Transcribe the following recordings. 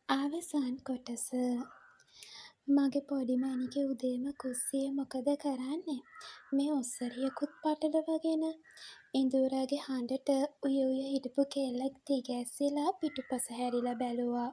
අවසන් කොටස. මගේ පොඩි මැනිකේ උදේම කුස්සියේ මොකද කරන්නේ? මේ ඔස්සරියකුත් පටලවගෙන. ඉඳුරගේ හඬට උය උය හිටපු කෙල්ල තිගැස්සිලා පිටුපස හැරිලා බැලුවා.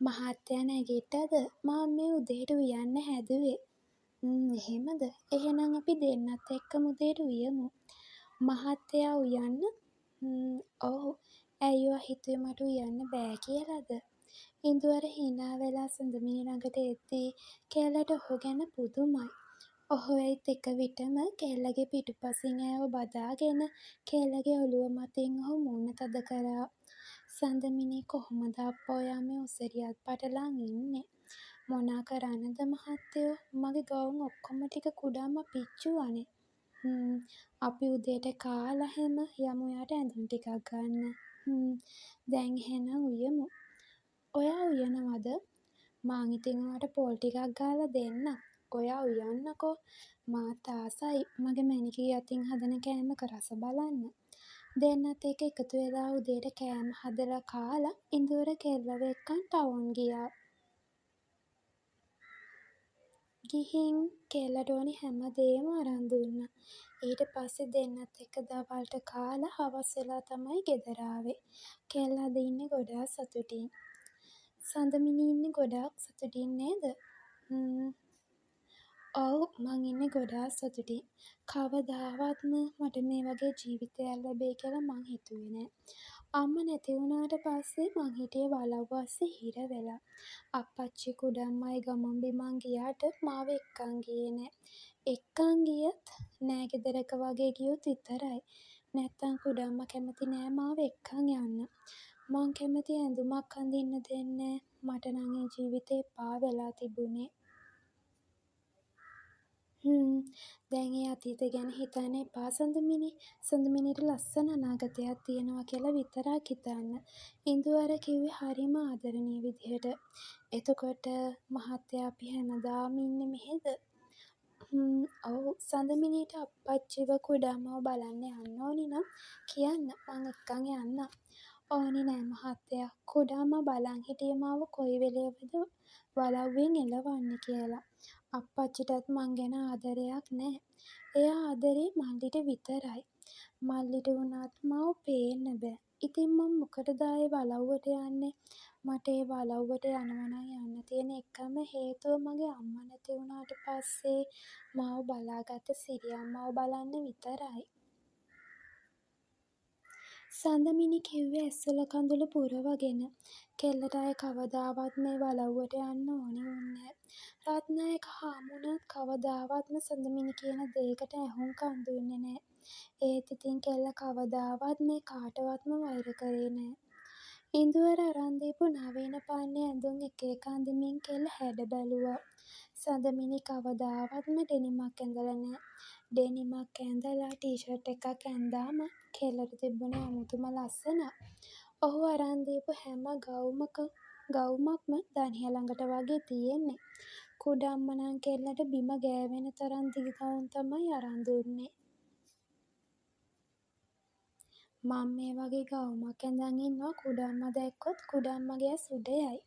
මහත්තයා නැගිට්ටද? මං මේ උදේට උයන්න හැදුවේ. එහෙමද? එහෙනම් අපි දෙන්නත් එක්කම උදේට උයමු. මහත්තයා උයන්න? ඔව්. ඇයි ඔයා හිතුවේ මට උයන්න බෑ කියලාද? ඉඳුර හිනා වෙලා සුඳමිණි ළඟට එද්දී කෙල්ලට ඔහු ගැන පුදුමයි. ඔහු ඇවිත් එක විටම කෙල්ලගේ පිටුපසින් ඇයව බදාගෙන කෙල්ලගේ ඔළුව මතින් ඔහු මූණ තද කරා. සඳමිණි කොහොමද අප්පා ඔයා මේ ඔසරියත් පටලන් ඉන්නේ? මොනා කරන්නද මහත්තයෝ? මගේ ගවුම් ඔක්කොම ටික කුඩම්ම පිච්චුවනේ. අපි උදේට කාලා හැම යමු ඔයාට ඇඳුම් ටිකක් ගන්න. දැන් එහෙනම් උයමු. ඔයා උයනවද? මං ඉතින් ඔයාට පොල් ටිකක් ගාලා දෙන්නම්. ඔයා උයන්නකෝ. මාත් ආසයි මගේ මැනිකගේ අතින් හදන කෑමක රස බලන්න. දෙන්නත් එක්ක එකතු වෙලා උදේට කෑම හදලා කාලා ඉඳුර කෙල්ලව එක්කන් ටවුන් ගියා. ගිහින් කෙල්ලට ඕනි හැම දේම අරන් දුන්නා. ඊට පස්සේ දෙන්නත් එක්ක දවල්ට කාලා හවස් වෙලා තමයි ගෙදර ආවේ. කෙල්ලා අද ඉන්නේ ගොඩාක් සතුටින්. සඳමිණි ඉන්නේ ගොඩාක් සතුටින් නේද? ඔව් මං ඉන්නේ ගොඩාක් සතුටින්. කවදාවත්ම මට මේ වගේ ජීවිතයක් ලැබෙයි කියලා මං හිතුවේ නෑ. අම්මා නැති වුණාට පස්සේ මං හිටියේ වලව්ව අස්සේ හිර වෙලා. අප්පච්චි කුඩම්මයි ගමන් බිමන් ගියාට මාව එක්කන් ගියේ නෑ. එක්කන් ගියත් නෑ ගෙදරක වගේ ගියොත් විතරයි. නැත්තම් කුඩම්මා කැමති නෑ මාව එක්කන් යන්න. මං කැමති ඇඳුමක් අඳින්න දෙන්නේ. මට නම් ඒ ජීවිතේ එපා වෙලා තිබුණේ. දැන් ඒ අතීතේ ගැන හිතන්න එපා සඳමිණි. සඳමිණිට ලස්සන අනාගතයක් තියෙනවා කියලා විතරක් හිතන්න. ඉඳුර කිව්වේ හරිම ආදරණීය විදිහට. එතකොට මහත්තයා අපි හැමදාම ඉන්නේ මෙහෙද? ඔව් සඳමිණිට අප්පච්චිව කුඩම්මව බලන්න යන්න ඕනි නම් කියන්න මං එක්කන් යන්නම්. ඕනි නෑ මහත්තයා. කුඩම්මා බලන් හිටියේ මාව කොයි වෙලේද වලව්වෙන් එලවන්නේ කියලා. අප්පච්චිටත් මං ගැන ආදරයක් නෑ. එයා ආදරේ මල්ලිට විතරයි. මල්ලිට වුණත් මාව පේන්න බෑ. ඉතින් මං මොකටද ආයේ වලව්වට යන්නේ? මට ඒ වලව්වට යනවා නම් යන්න තියෙන එකම හේතුව මගේ අම්මා නැති වුණාට පස්සේ මාව බලාගත්ත සිරි අම්මව බලන්න විතරයි. සඳමිණි කිව්වේ ඇස්වල කඳුළු පුරවගෙන. කෙල්ලට ආයේ කවදාවත් මේ වලව්වට යන්න ඕනි වුණේ නෑ. රත්නායක හාමුදුරුවොත් කවදාවත්ම සඳමිණි කියන දේකට ඇහුම්කන් දුන්නේ නෑ. ඒත් ඉතින් කෙල්ල කවදාවත් මේ කාටවත්ම වෛර කරේ නෑ. ඉඳුර අරන් දීපු නවීන පාන්නේ ඇඳුම් එක එක අඳිමින් කෙල්ල හැඩ බැලුවා. සඳමිණි කවදාවත්ම ඩෙනිමක් ඇඳලා නෑ. ඩෙනිමක් ඇඳලා ටී-ෂර්ට් එකක් ඇන්දාම කෙල්ලට තිබුණේ අමුතුම ලස්සනක්. ඔහු අරන් දීපු හැම ගවුමක්ම දනියා ළඟට වගේ තියෙන්නේ. කුඩම්මා නම් කෙල්ලට බිම ගෑවෙන තරම් දිග ගවුම් තමයි අරන් දුන්නේ. මං මේ වගේ ගවුමක් ඇඳන් ඉන්නවා කුඩම්මා දැක්කොත් කුඩම්මගේ ඇස් උඩ යයි.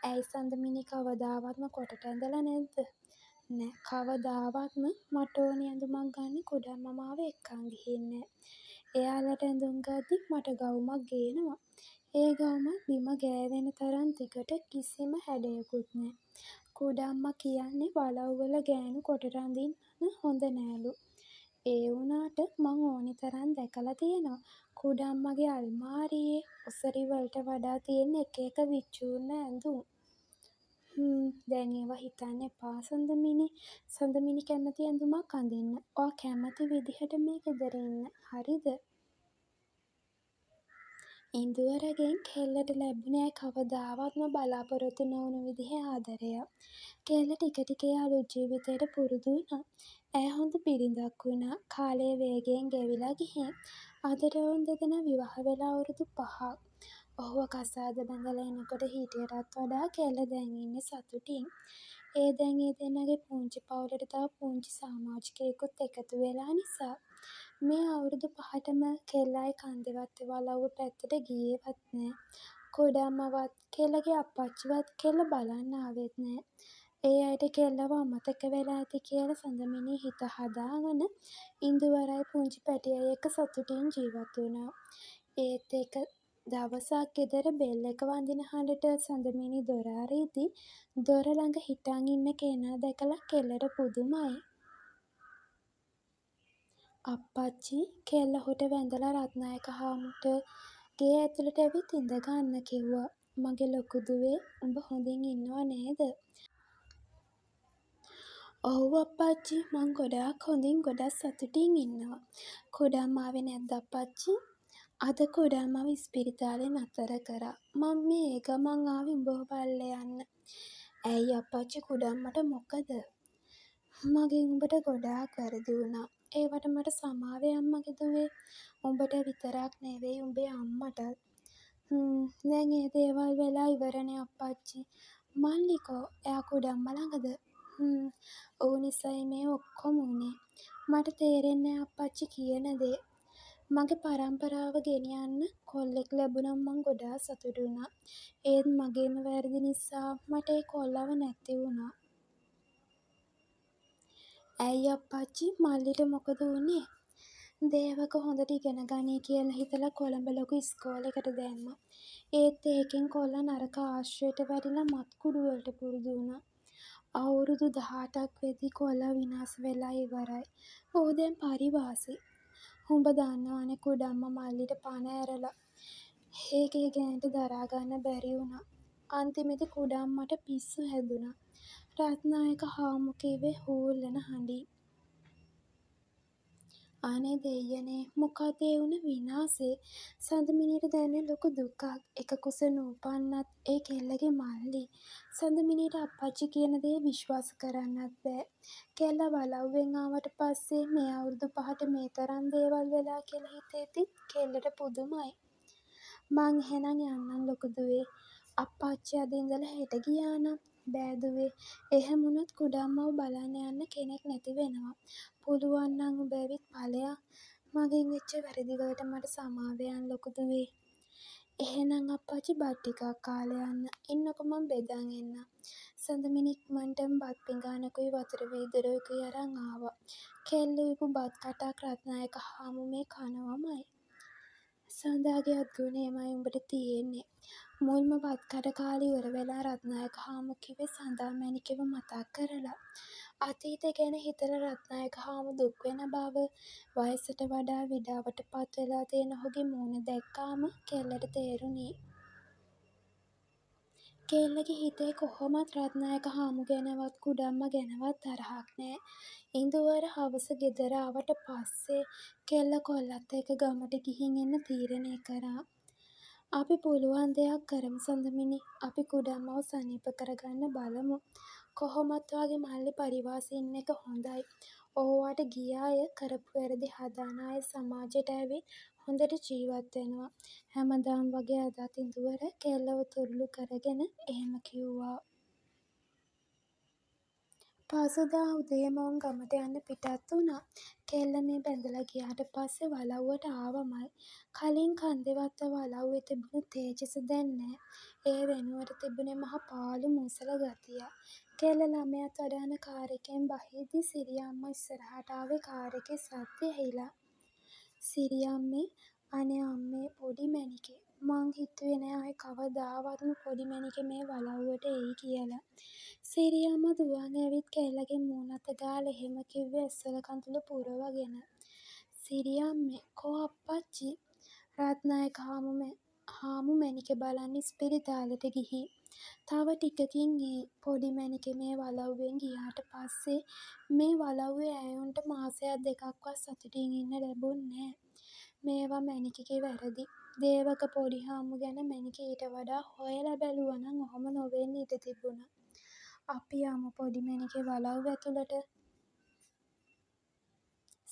ඇයි සඳමිණි කවදාවත්ම කොටට ඇඳලා නැද්ද? නෑ කවදාවත්ම මට ඕනි ඇඳුමක් ගන්න කුඩම්මා මාව එක්කන් ගිහින් නෑ. එයාලට ඇඳුම් ගද්දි මට ගවුමක් ගේනවා. ඒ ගවුමත් බිම ගෑවෙන තරම් දිගට කිසිම හැඩයකුත් නෑ. කුඩම්මා කියන්නේ වලව්වල ගෑනු කොට අඳින්න හොඳ නෑලු. ඒ වුණාට මං ඕනි තරම් දැකලා තියෙනවා. කුඩම්මගේ අල්මාරියේ ඔසරි වලට වඩා තියෙන එක එක විචූර්ණ ඇඳුම්. දැන් ඒවා හිතන්න එපා සඳමිණි. සඳමිණි කැමති ඇඳුමක් අඳින්න. ඔයා කැමති විදිහට මේ ගෙදර ඉන්න. හරිද? ඉඳුරගෙන් කෙල්ලට ලැබුණේ කවදාවත්ම බලාපොරොත්තු නොවුණු විදිහේ ආදරයක්. කෙල්ල ටික ටික ඒ අලුත් ජීවිතයට පුරුදු වුණා. ඇය හොඳ බිරිඳක් වුණා. කාලය වේගයෙන් ගෙවිලා ගිහින් අදට ඔවුන් දෙදෙනා විවාහ වෙලා අවුරුදු 5ක්. ඔහුව කසාද බැඳලා එනකොට හිටියටත් වඩා කෙල්ල දැන් ඉන්නේ සතුටින්. දැන් ඒ දෙන්නගේ පුංචි පවුලට තව පුංචි සමාජිකයෙකුත් එකතු වෙලා නිසා. මේ අවුරුදු 5ටම කෙල්ල ආයේ කන්දෙවත්තේ වලව්ව පැත්තට ගියේවත් නෑ. කුඩම්මවත් කෙල්ලගේ අප්පච්චිවත් කෙල්ල බලන්න ආවෙත් නෑ. ඒ අයට කෙල්ලව අමතක වෙලා ඇති කියලා සඳමිනී හිත හදාගෙන ඉන්දුවරයි පුංචි පැටියයි එක්ක සතුටින් ජීවත් වුණා. ඒත් එක දවසක් ගෙදර බෙල් එක වදින හඬට සඳමිනී දොර අරිද්දි දොර ළඟ හිටන් ඉන්න කෙනා දැකලා කෙල්ලට පුදුමයි. "අප්පච්චි" කෙල්ල හොට වැඳලා රත්නායක හාමුදුරුවන්ට ගේ ඇතුළට ඇවිත් ඉඳගන්න කිව්වා. "මගේ ලොකු දුවේ උඹ හොඳින් ඉන්නව නේද?" "ඔව් අප්පච්චි මං ගොඩාක් හොඳින් ගොඩක් සතුටින් ඉන්නවා." "කුඩම්ම ආවේ නැද්ද අප්පච්චි?" "අද කුඩම්මව ඉස්පිරිතාලේ නතර කරා. මං මේ ඒ ගමන් ආවේ උඹව බලල යන්න." "ඇයි අප්පච්චි කුඩම්මට මොකද?" "මගෙන් උඹට ගොඩාක් වැරදි වුණා. ඒවට මට සමාවෙයන් මගේ දුවේ. උඹට විතරක් නෙවෙයි උඹේ අම්මටත්." දැන් ඒ දේවල් වෙලා ඉවරනේ අප්පච්චි." "මල්ලිකෝ එයා කුඩම්ම ළඟද?" "ඌ නිසයි මේ ඔක්කොම වුනේ." "මට තේරෙන්නේ නෑ අප්පච්චි කියන දේ. මගේ පරම්පරාව ගෙනියන්න කොල්ලෙක් ලැබුණම මං ගොඩාක් සතුටු වුණා. ඒත් මගේම වැරදි නිසා මට ඒ කොල්ලව නැති වුණා." "ඇයි අප්පච්චි මල්ලිට මොකද වුනේ?" "දේවක හොඳට ඉගෙන ගනී කියලා හිතලා කොළඹ ලොකු ඉස්කෝලෙකට දැම්මා. ඒත් ඒකෙන් කොල්ලා නරක ආශ්‍රයට වැටිලා මත් කුඩු වලට පුරුදු වුණා. අවුරුදු 18ක් වෙද්දි කොල්ලා විනාශ වෙලා ඉවරයි. ඌ දැන් පරිවාසෙ. උඹ දන්නවනේ කුඩම්ම මල්ලිට පණ ඇරලා. ඒක ඒ ගෑනිට දරාගන්න බැරි වුණා. අන්තිමේදි කුඩම්මට පිස්සු හැදුනා." රත්නායක හාමු කිව්වේ හූල්ලන හඬින්. "අනේ දෙයියනේ මොකක්ද ඒ වුණ විනාසේ?" සඳමිනීට දැනුනේ ලොකු දුකක්. එක කුස නූපන්නත් ඒ කෙල්ලගේ මල්ලි. සඳමිනීට අප්පච්චි කියන දේ විශ්වාස කරන්නත් බෑ. කෙල්ල වලව්වෙන් ආවට පස්සේ මේ අවුරුදු 5ට මේ තරම් දේවල් වෙලා කියලා හිතෙද්දිත් කෙල්ලට පුදුමයි. "මං එහෙනම් යන්නම් ලොකු දුවේ." "අප්පච්චි අද ඉඳලා හෙට ගියානම්?" "බෑ දුවේ. එහෙම වුණොත් කුඩම්මව බලන්න යන්න කෙනෙක් නැති වෙනවා. පුළුවන් නම් උඹ ඇවිත් ඵලයන්. මගෙන් වෙච්ච වැරදි වලට මට සමාවෙයන් ලොකු දුවේ." "එහෙනම් අප්පච්චි බත් ටිකක් කාලා යන්න. ඉන්නකෝ මං බෙදන් එන්නම්." සඳමිනී ඉක්මනටම බත් පිඟානකුයි වතුර වීදුරුවකුයි අරන් ආවා. කෙල්ල උයපු බත් කටක් රත්නායක හාමු මේ කනවමයි. "සඳාගේ අත්ගුණේමයි උඹට තියෙන්නේ." මුල්ම බත් කඩ කාලා ඉවර වෙලා රත්නායක හාමු කිව්වේ සඳා මැණිකෙව මතක් කරලා. අතීතේ ගැන හිතලා රත්නායක හාමු දුක් වෙන බව, වයසට වඩා විඩාවට පත් වෙලා තියෙන ඔහුගේ මූණ දැක්කාම කෙල්ලට තේරුණේ. කෙල්ලගේ හිතේ කොහොමත් රත්නායක හාමු ගැනවත් කුඩම්ම ගැනවත් තරහක් නෑ. ඉඳුවර හවස ගෙදර ආවට පස්සේ කෙල්ල කොල්ලත් එක්ක ගමට ගිහින් එන්න තීරණය කරා. "අපි පුළුවන් දෙයක් කරමු සඳමිනී. අපි කුඩම්මව සනීප කරගන්න බලමු. කොහොමත් ඔයාගේ මල්ලි පරිවාසෙ ඉන්න එක හොඳයි. ඕවාට ගිය අය කරපු වැරදි හදන අය සමාජෙට ඇවිත් හොඳට ජීවත් වෙනවා." හැමදාම වගේ අදත් ඉඳුවර කෙල්ලව තුරුළු කරගෙන එහෙම කිව්වා. පසුදා උදේම ඔවුන් ගමට යන්න පිටත් වුණා. කෙල්ල මේ බැඳලා ගියාට පස්සේ වලව්වට ආවමයි. කලින් කන්දේ වත්ත වලව්වේ තිබුණු තේජස දැන් නෑ. ඒ වෙනුවට තිබුණේ මහ පාළු මුසල ගතියක්. කෙල්ල ළමයාත් වඩාන කාර් එකෙන් බහිද්දි සිරි අම්මා ඉස්සරහට ආවේ කාර් එකේ සද්දෙ ඇහිලා. "සිරි අම්මේ" "අනේ අම්මේ පොඩි මැණිකේ. මං හිතුවේ නෑ ආයේ කවදාවත්ම පොඩි මැණිකේ මේ වලව්වට එයි කියලා." සිරි අම්මා දුවන් ඇවිත් කෙල්ලගේ මූණ අත ගාලා එහෙම කිව්වේ ඇස්වල කඳුළු පුරවගෙන. "සිරි අම්මේ කෝ අප්පච්චි?" "රත්නායක හාමු මැණිකේ බලන්න ඉස්පිරිතාලෙට ගිහින්. තව ටිකකින් එයි." "පොඩි මැණිකේ මේ වලව්වෙන් ගියාට පස්සේ මේ වලව්වේ ඇයුන්ට මාසයක් දෙකක්වත් සතුටින් ඉන්න ලැබුන් නෑ. මේවා මැණිකගේ වැරදි." දේවක පොඩි හාමු ගැන මැණික ඊට වඩා හොයලා බැලුවනම් ඔහොම නොවෙන්න ඉඩ තිබුණා. "අපි යමු පොඩි මැණිකේ වලව්ව ඇතුළට."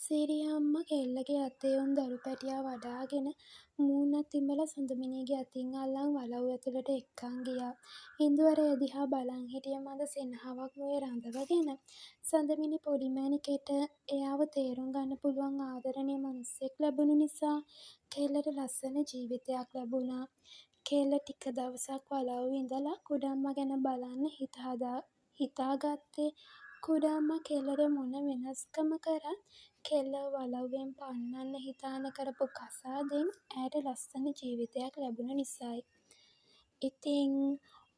සිරි අම්මා කෙල්ලගේ අතේ උන් දරු පැටියා වඩාගෙන මූණත් ඉඹලා සඳමිනීගේ අතින් අල්ලන් වලව්ව ඇතුළට එක්කන් ගියා. ඉඳුවර ඒ දිහා බලන් හිටියේ මඳ සිනහවක් මුවේ රඳවගෙන. සඳමිනී පොඩි මැණිකේට එයාව තේරුම් ගන්න පුළුවන් ආදරණීය මනුස්සයෙක් ලැබුණු නිසා කෙල්ලට ලස්සන ජීවිතයක් ලැබුණා. කෙල්ල ටික දවසක් වලව්වේ ඉඳලා කුඩම්ම ගැන බලන්න හිතාගත්තේ. කුඩම්ම කෙල්ලට මොන වෙනස්කම කරත් කෙල්ලව වලව්වෙන් පන්නන්න හිතාන කරපු කසාදෙන් ඇයට ලස්සන ජීවිතයක් ලැබුණ නිසායි. ඉතින්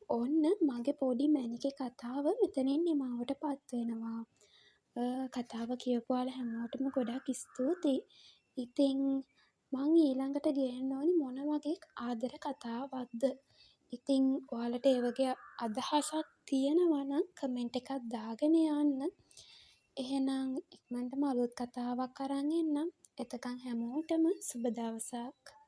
ඔන්න මගේ පොඩි මැනිකේ කතාව මෙතනින් නිමාවට පත් වෙනවා. කතාව කියපු ඔයාලා හැමෝටම ගොඩක් ස්තුතියි. ඉතින් මං ඊළඟට ගේන්න ඕනි මොන වගේ ආදර කතාවක්ද. ඉතින් ඔයාලට ඒ වගේ අදහසක් තියෙනවා නම් කමෙන්ට් එකක් දාගෙන යන්න. එහෙනම් ඉක්මනටම අලුත් කතාවක් අරන් එන්නම්. එතකන් හැමෝටම සුබ දවසක්.